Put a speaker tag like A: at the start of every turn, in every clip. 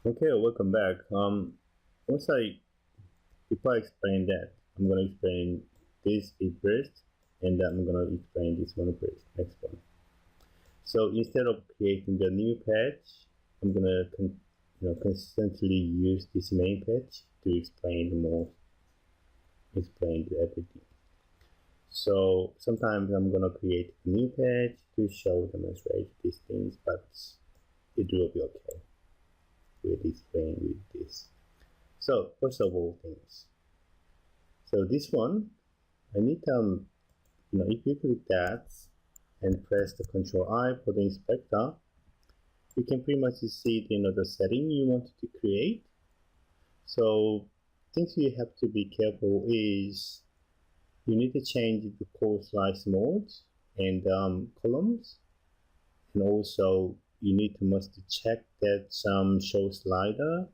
A: Okay, welcome back. Once I before I explain that, I'm gonna explain this bit first, and then I'm gonna explain this one first. Next one. So instead of creating the new page, I'm gonna constantly use this main page to explain everything. So sometimes I'm gonna create a new page to demonstrate these things, but it will be okay with explain with this. So first of all, things. So this one, I need if you click that and press the Control I for the inspector, you can pretty much see the setting you want to create. So things you have to be careful is you need to change the core slice mode and columns, and also you need to must check that some show slider,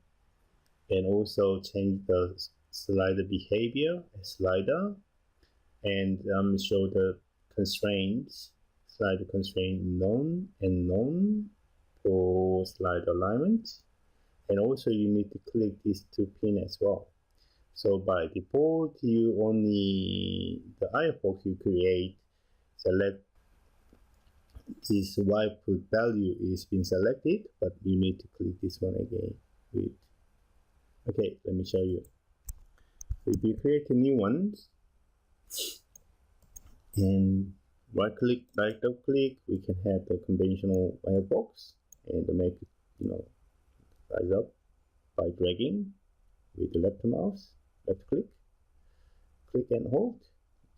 A: and also change the slider behavior as slider, and show the constraints, slider constraint none and none for slider alignment. And also you need to click these two pins as well. So by default, you only the Firefox you create select this output value is been selected, but you need to click this one again. Okay, let me show you. If you create a new one and right double click, we can have the conventional Firefox and make it rise up by dragging with the left mouse, left click and hold.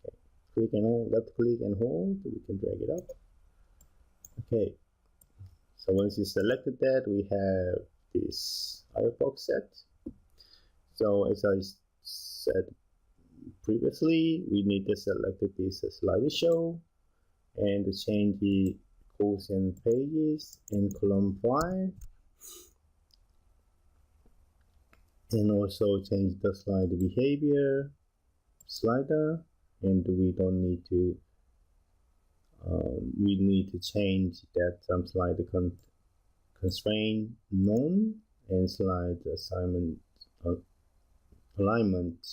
A: Okay, click and hold, left click and hold. We can drag it up. Okay, so once you selected that, we have this Firefox set. So as I said previously, we need to select this slideshow and change the course and pages and column 5, and also change the slide behavior slider, and we don't need to change that slider constraint none and slide assignment alignment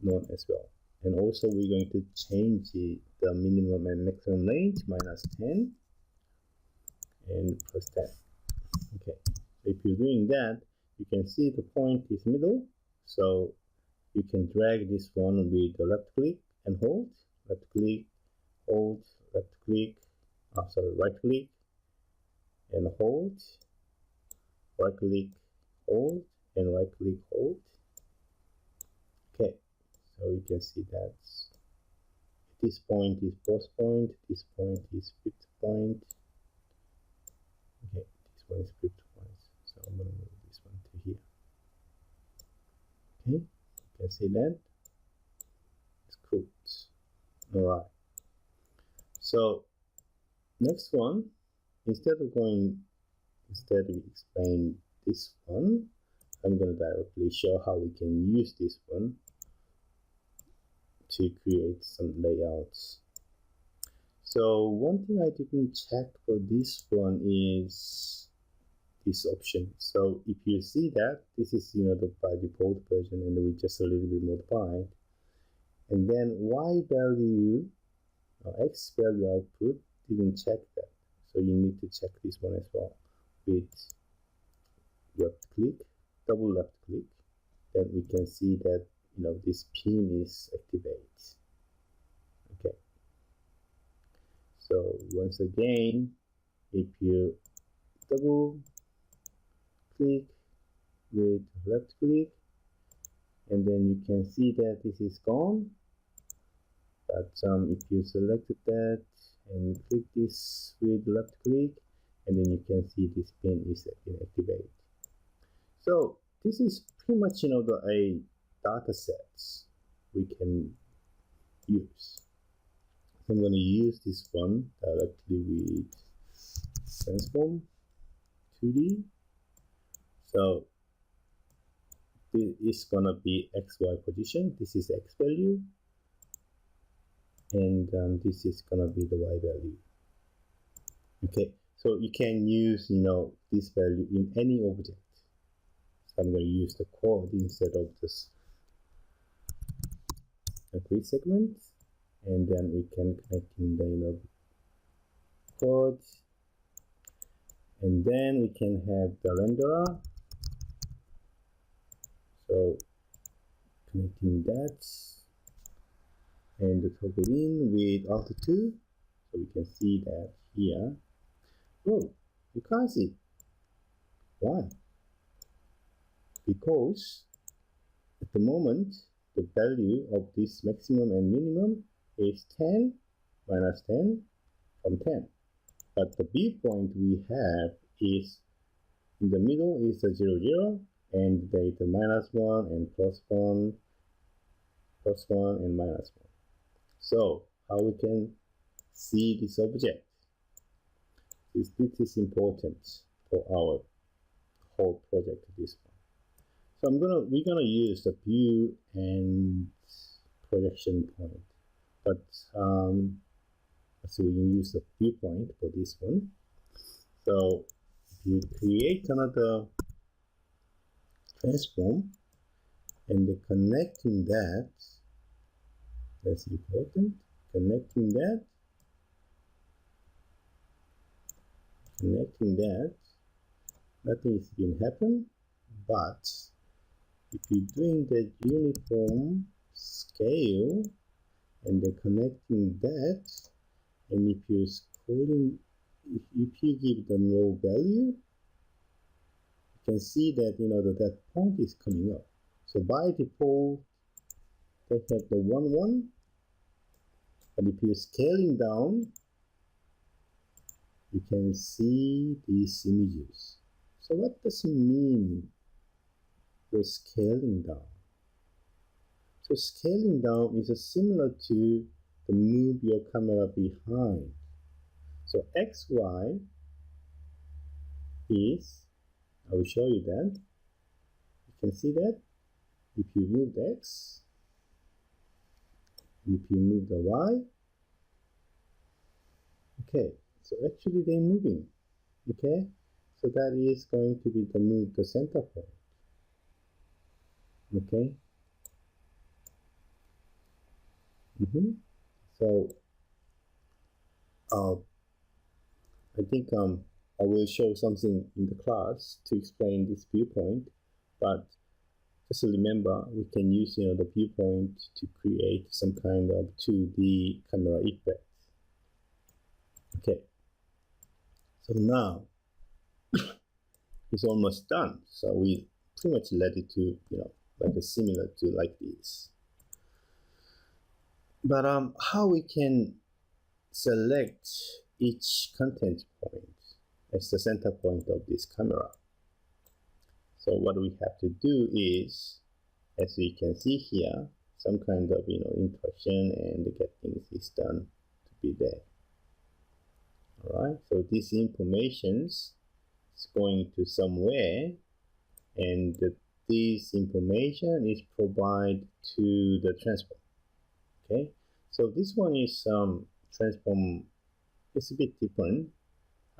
A: none as well. And also we're going to change the minimum and maximum range -10 and +10. Okay, so if you're doing that, you can see the point is middle, so you can drag this one with the left click and hold, left click, hold, left click, right click and hold, right click, hold, and right click, hold. Okay, so you can see that this point is post point, this point is fifth point. Okay, this one is fifth point, so I'm going to move this one to here. Okay, you can see that. It's cool. All right. So next one, instead of explain this one, I'm going to directly show how we can use this one to create some layouts. So one thing I didn't check for this one is this option. So if you see that, this is the by default version, and we just a little bit modified. And then y value x value output didn't check that, so you need to check this one as well with left click, double left click. Then we can see that this pin is activated. Okay, so once again, if you double click with left click, and then you can see that this is gone. But if you selected that and click this with left click, and then you can see this pin is activated. So this is pretty much a data sets we can use. So I'm going to use this one directly with transform 2D. So this is going to be XY position. This is X value, and this is going to be the Y value. Okay, So you can use, this value in any object. So I'm going to use the chord instead of this grid segment, and then we can connect in the chord, and then we can have the renderer. So connecting that and the toggle in with part02, so we can see that here. Oh, you can't see. Why? Because at the moment the value of this maximum and minimum is 10 minus 10 from 10, but the viewpoint we have is in the middle is the 0 0, and there is the -1 and +1, +1 and -1. So how we can see this object? This is important for our whole project. This one. So we're gonna use the view and projection point, but so we can use the viewpoint for this one. So if you create another transform and connecting that's important. Connecting that, nothing is going to happen. But if you're doing the uniform scale and connecting that, and if you're scrolling, if you give the no value, you can see that that point is coming up. So by default, they have the 1 1, and if you're scaling down, you can see these images. So what does it mean, the scaling down? So scaling down is similar to the move your camera behind. So XY is, I will show you that. You can see that if you move the X, if you move the Y, okay, so actually they're moving, okay? So that is going to be the move the center point, okay? So I think I will show something in the class to explain this viewpoint, but just remember we can use the viewpoint to create some kind of 2D camera effect. Okay, so now it's almost done. So we pretty much let it to like similar to like this. But how we can select each content point as the center point of this camera? So what we have to do is, as you can see here, some kind of interaction and getting this done to be there. All right. So this information is going to somewhere, and this information is provided to the transform. Okay. So this one is transform. It's a bit different.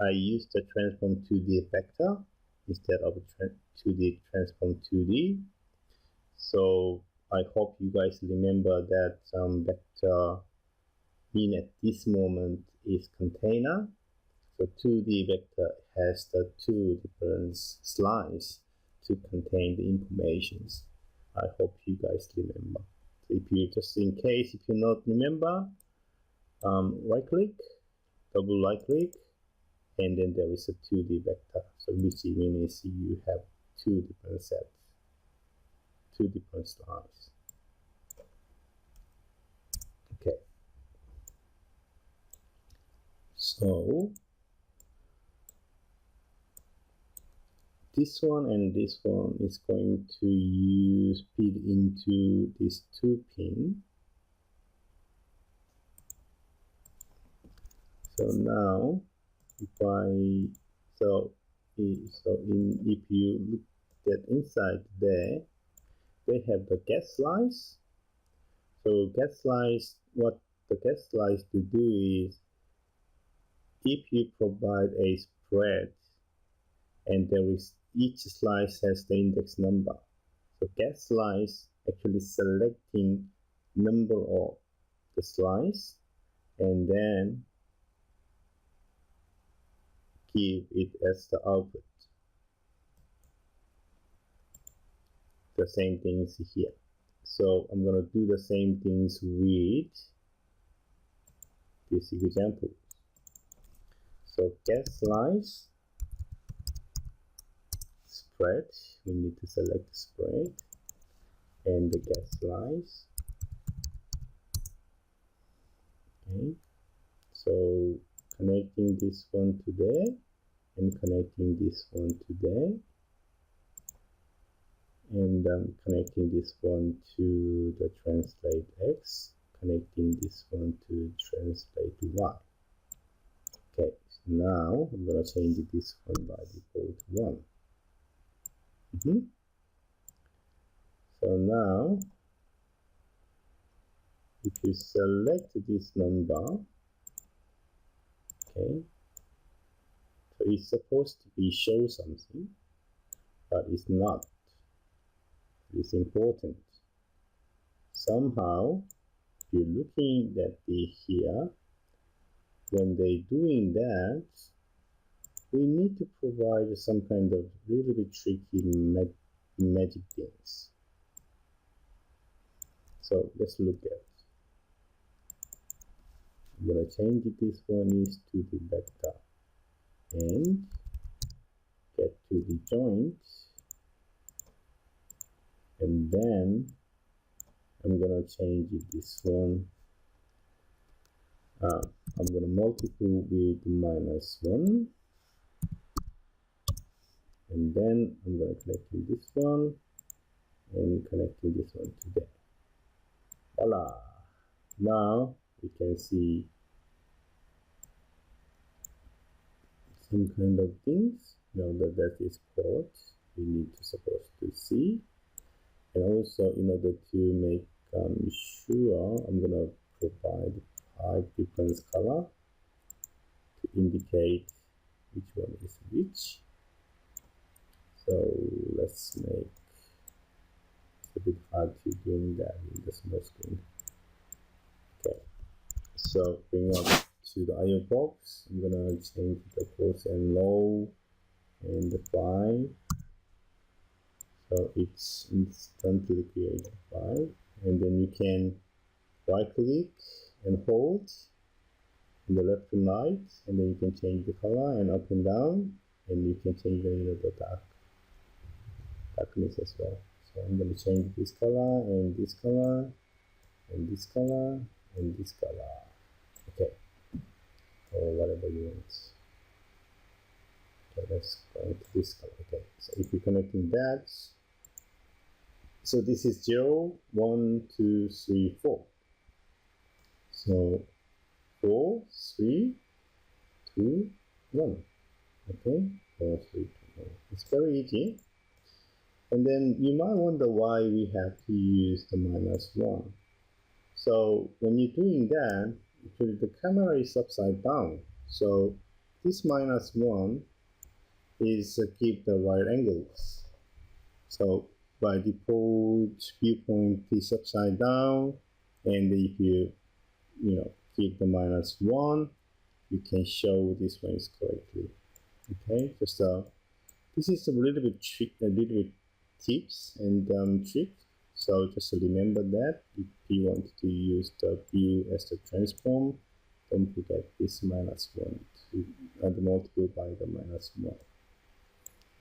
A: I used the transform 2D vector instead of 2D transform 2D. So I hope you guys remember that vector in at this moment is container. So 2D vector has the 2 different slides to contain the informations. I hope you guys remember. So if you just in case if you not remember, right click, double right click, and then there is a 2D vector. So which means you have 2 different sets, 2 different slides. Okay. So this one and this one is going to feed into this 2 pin. So now if if you look at inside there, they have the get slice. So get slice, what the get slice to do is, if you provide a spread, and there is each slice has the index number. So get slice actually selecting number of the slice and then give it as the output. The same things here. So I'm going to do the same things with this example. So get slice spread, we need to select spread and the get slice. Okay, so connecting this one to there and connecting this one to there, and connecting this one to the translate X, connecting this one to translate Y. Okay, so now I'm going to change this one by default 1. So now if you select this number, okay, so it's supposed to be show something, but it's not. It's important. Somehow, if you're looking at the here, when they're doing that, we need to provide some kind of really bit tricky magic things. So let's look at. I'm going to change this one is to the vector and get to the joint, and then I'm going to change this one. I'm going to multiply with -1, and then I'm going to connect this one and connecting this one to there. Voila! Now we can see some kind of things. Now that is port we need to supposed to see, and also in order to make sure, I'm gonna provide 5 different color to indicate which one is which. So let's make it's a bit hard to doing that in the small screen. Okay, so bring up to the IO box. I'm gonna change the force and low and the 5. So it's instantly created 5, and then you can right click and hold in the left and right, and then you can change the color and up and down, and you can change the darkness as well. So I'm going to change this color and this color and this color and this color. Okay, or whatever you want. Okay, let's go into this color. Okay, so if you're connecting that, so this is 0, 1, 2, 3, 4. So 4, 3, 2, 1. Okay, 4, 3, 2, 1. It's very easy. And then you might wonder why we have to use the -1. So when you're doing that, actually the camera is upside down. So this -1 is keep the right angles. So by default, viewpoint is upside down, and if you keep the -1, you can show this one is correctly. Okay, just this is a little bit tips and trick. So just remember that if you want to use the view as the transform, don't forget this -1 and multiply by the -1.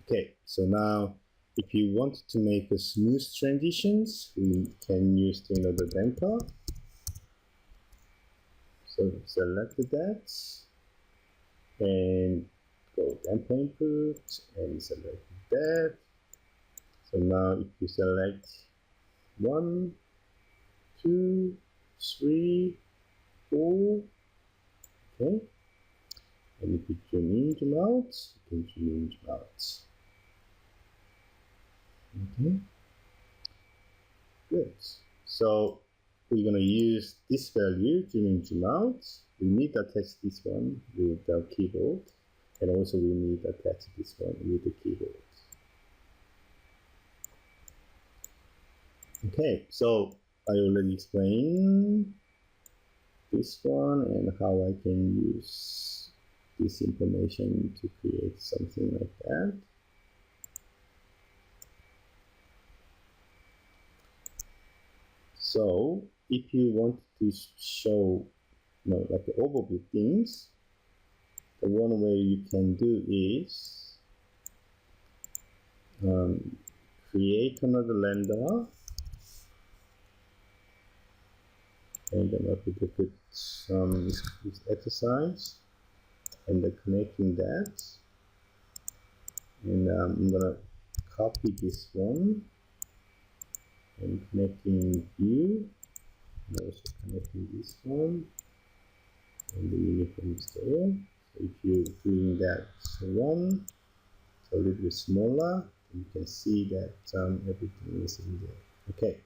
A: Okay, so now if you want to make a smooth transitions, we can use the damper. So select that and go damper input and select that. So now if you select 1, 2, 3, 4, okay, and if you zoom in, zoom out, you can zoom in, zoom out. Okay, good. So we're going to use this value, zoom in, zoom out. We need to attach this one with the keyboard. And also we need to attach this one with the keyboard. Okay, so I already explained this one and how I can use this information to create something like that. So if you want to show, like the overview things, the one way you can do is create another render, and then I'm going to put some exercise and then connecting that, and I'm gonna copy this one and connecting view, and also connecting this one and the uniform scale. So if you're doing that one, so a little bit smaller, you can see that everything is in there. Okay,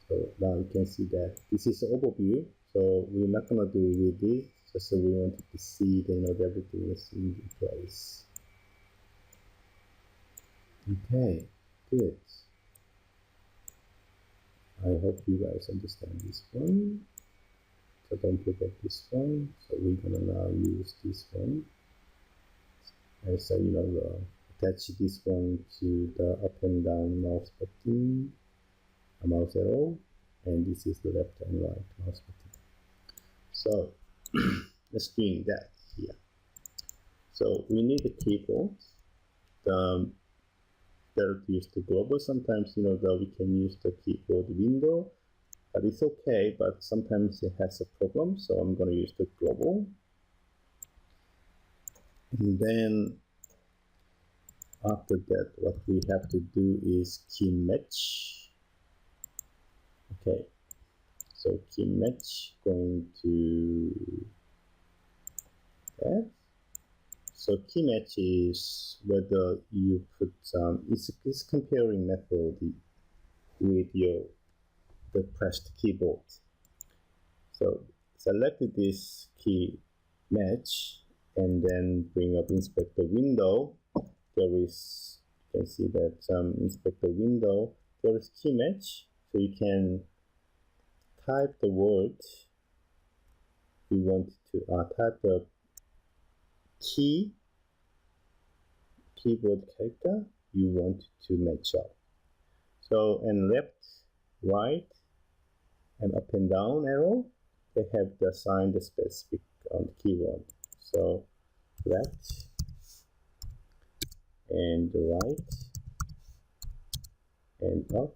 A: so now you can see that this is the overview. So we're not gonna do with this, just so we wanted to see that everything is in place. Okay, good. I hope you guys understand this one. So don't forget this one. So we're gonna now use this one. And so attach this one to the up and down mouse button, a mouse arrow, and this is the left and right mouse button. So let's doing that here. So we need a keyboard. Better to use the global. Sometimes we can use the keyboard window, but it's okay. But sometimes it has a problem, so I'm going to use the global. And then after that, what we have to do is key match. Okay, so key match going to that. So key match is whether you put it's comparing method with the pressed keyboard. So select this key match and then bring up inspector window. There is, you can see that inspector window, there is key match, so you can type the word you want to type the keyboard character you want to match up. So, and left, right, and up and down arrow, they have to assign the specific keyword. So left and right and up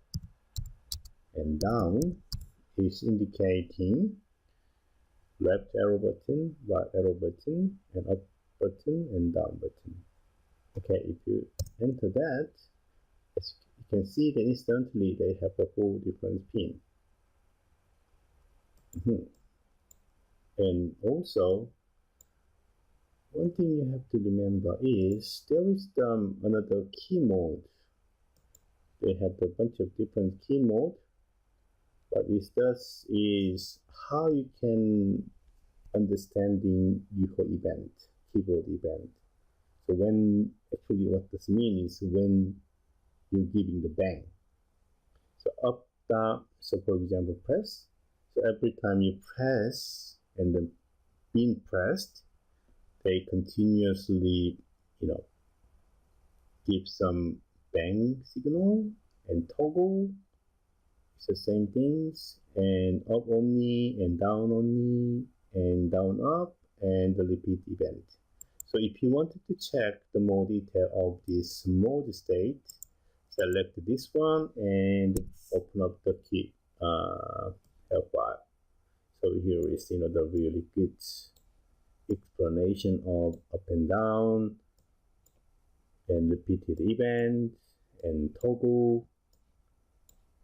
A: and down is indicating left arrow button, right arrow button, and up button and down button. Okay, if you enter that, as you can see that instantly they have a 4 different pin. And also, one thing you have to remember is there is another key mode. They have a bunch of different key mode. What this does is how you can understanding your event, keyboard event. So when actually what this means is when you're giving the bang. So up, down, so for example press. So every time you press and then being pressed, they continuously, give some bang signal and toggle. It's the same things, and up only and down only and down up and the repeat event. So if you wanted to check the more detail of this mode state, select this one and open up the key help file. So here is the really good explanation of up and down and repeated event and toggle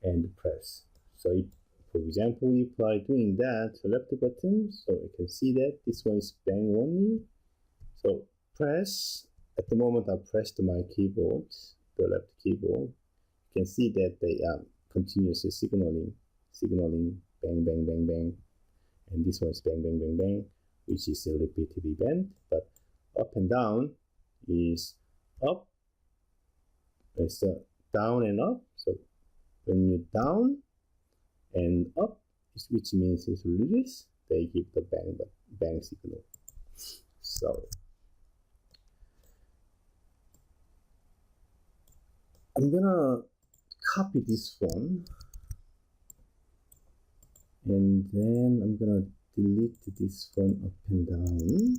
A: and press. So if, for example, if I doing that, select the button, so I can see that this one is bang only. So press, at the moment I pressed my keyboard, the left keyboard, you can see that they are continuously signaling bang, bang, bang, bang. And this one is bang, bang, bang, bang, which is a repeated event. But up and down is up. It's down and up. So when you down and up, which means it's release, they give the bang signal. So I'm gonna copy this one, and then I'm gonna delete this one up and down,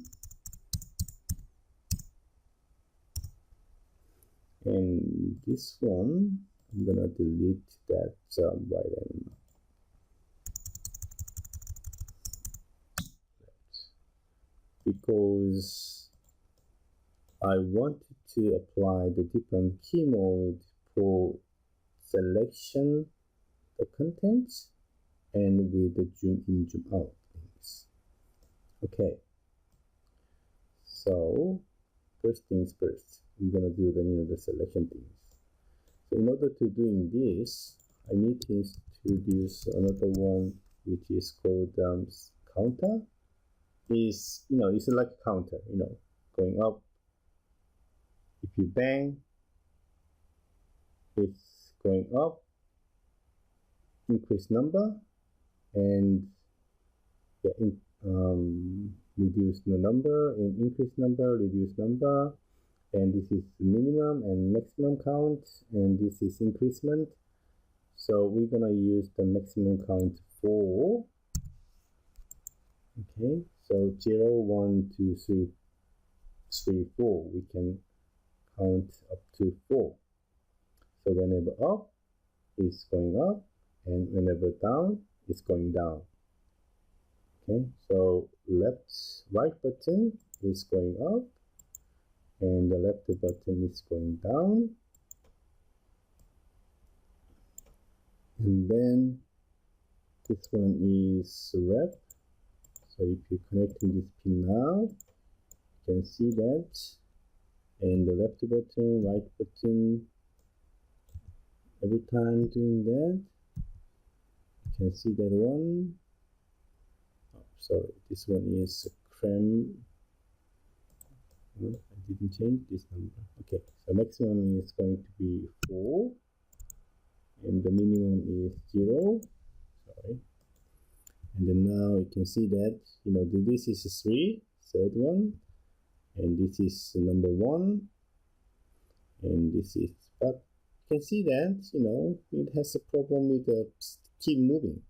A: and this one I'm gonna delete that right and left, because I wanted to apply the different key mode for selection the contents and with the zoom in zoom out things. Okay, so first things first, I'm gonna do the selection things. So in order to doing this, I need to introduce another one which is called counter. Is it's like a counter, going up. If you bang, it's going up, increase number, and reduce the number, and increase number, reduce number, and this is minimum and maximum count, and this is increment. So we're gonna use the maximum count 4. Okay, so 0, 1, 2, 3, 4. We can count up to 4. So whenever up, it's going up, and whenever down, it's going down. Okay, so right button is going up, and the left button is going down. And then this one is rep. So if you're connecting this pin now, you can see that. And the left button, right button, every time doing that, you can see that one. Oh, sorry, this one is cram. No, I didn't change this number. Okay, so maximum is going to be 4, and the minimum is 0. Sorry. And then now you can see that this is a 3, third one, and this is number 1, and this is, but you can see that it has a problem with the keep moving.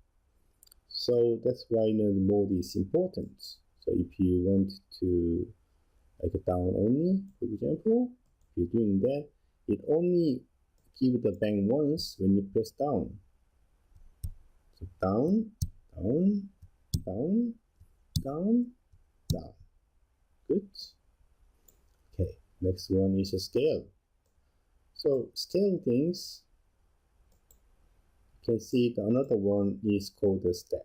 A: So that's why the mode is important. So if you want to like a down only, for example, if you're doing that, it only give the bang once when you press down. So down, down, down, down, down. Good. Okay, next one is a scale. So scale things, you can see another one is called a stack.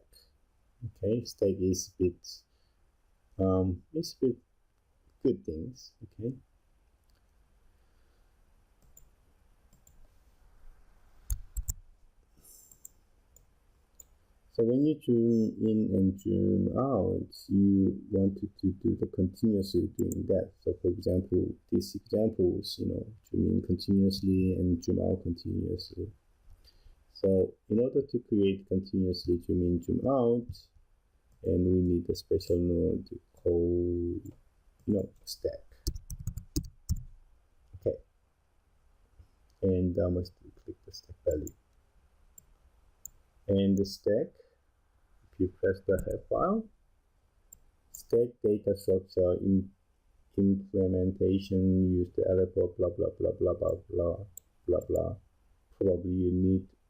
A: Okay, stack is a bit good things. Okay. So when you zoom in and zoom out, you wanted to do the continuously doing that. So for example, these examples, zoom in continuously and zoom out continuously. So in order to create continuously zoom in, zoom out, and we need a special node called, stack. Okay. And I must click the stack value. And the stack, if you press the head file, stack data structure implementation use the LFO blah blah blah blah blah blah blah blah. Probably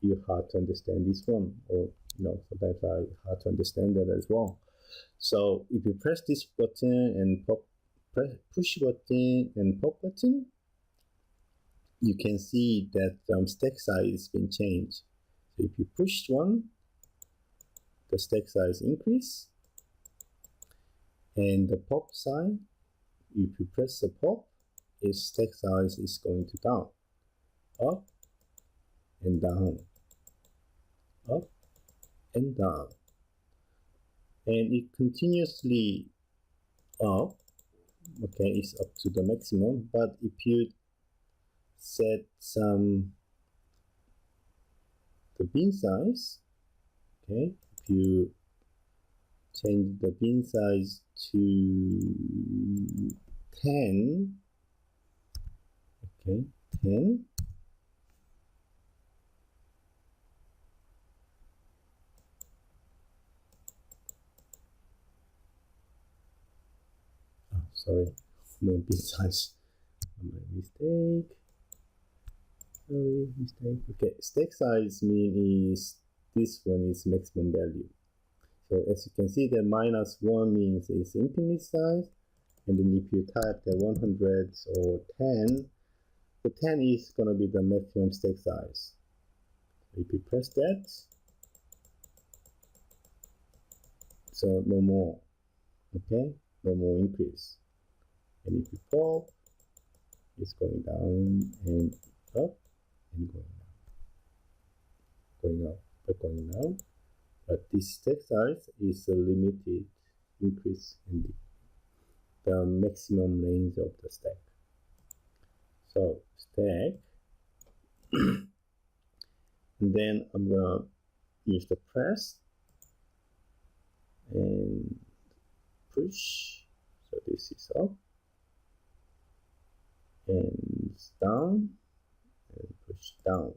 A: you hard to understand this one, or sometimes hard to understand that as well. So if you press this button and push button and pop button, you can see that stack size has been changed. So if you push one, the stack size increase, and the pop side, if you press the pop, its stack size is going to down, up and down, up and down, and it continuously up okay, is up to the maximum. But if you set the bin size, okay, if you change the bin size to 10, okay, 10, sorry, no bin size, my mistake. Sorry, mistake. Okay, stack size means this one is maximum value. So as you can see, the -1 means it's infinite size, and then if you type the 100 or 10, the 10 is gonna be the maximum stack size. If you press that, so no more, okay, no more increase. And if you pop, it's going down and up and going up, but going down. But this stack size is a limited increase in the maximum range of the stack. So stack, and then I'm gonna use the press and push. So this is up and it's down and push down.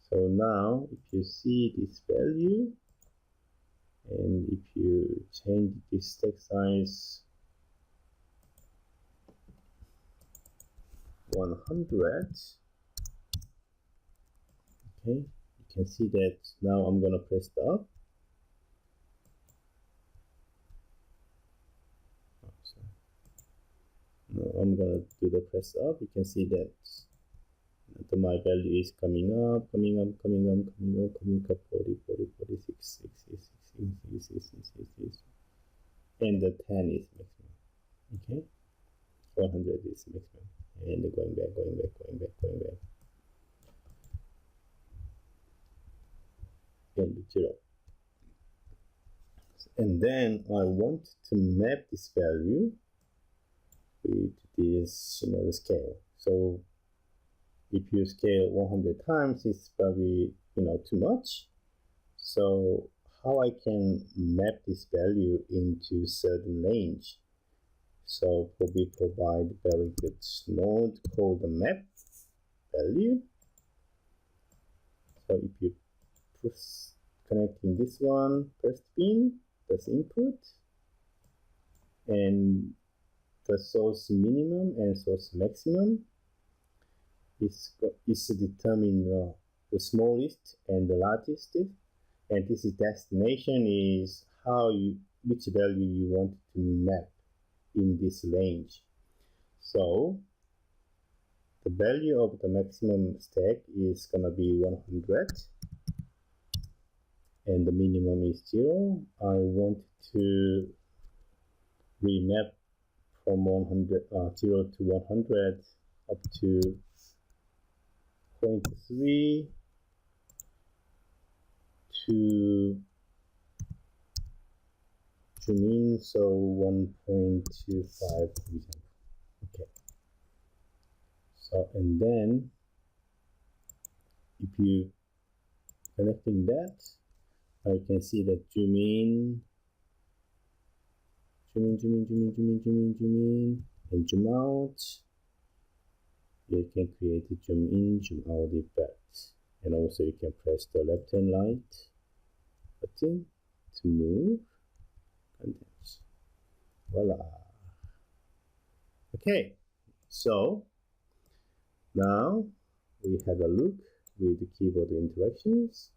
A: So now if you see this value, and if you change this stack size 100, okay, you can see that now I'm gonna press the up. Now I'm gonna do the press up. You can see that my value is coming up, 40, 46, and the 10 is maximum. Okay, 100 is maximum, and going back, and 0. And then I want to map this value with this, the scale. So if you scale 100 times, it's probably, too much. So how I can map this value into certain range? So we provide very good node called the map value. So if you push connecting this one, first pin, that's input, and the source minimum and source maximum is determined the smallest and the largest, and this is destination is which value you want to map in this range. So the value of the maximum stack is gonna be 100, and the minimum is 0. I want to remap from 0 to 100 up to 0.3 to mean, so 1.25 for example. Okay. So and then if you connecting that, I can see that zoom in, and zoom out. You can create a zoom in, zoom out effect, and also you can press the left and right button to move contents. Voila. Okay, so now we have a look with the keyboard interactions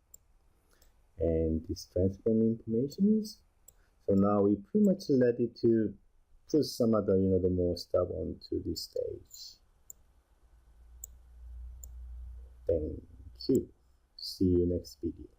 A: and this transform informations. So now we pretty much ready to put some other, the more stuff onto this stage. Thank you. See you next video.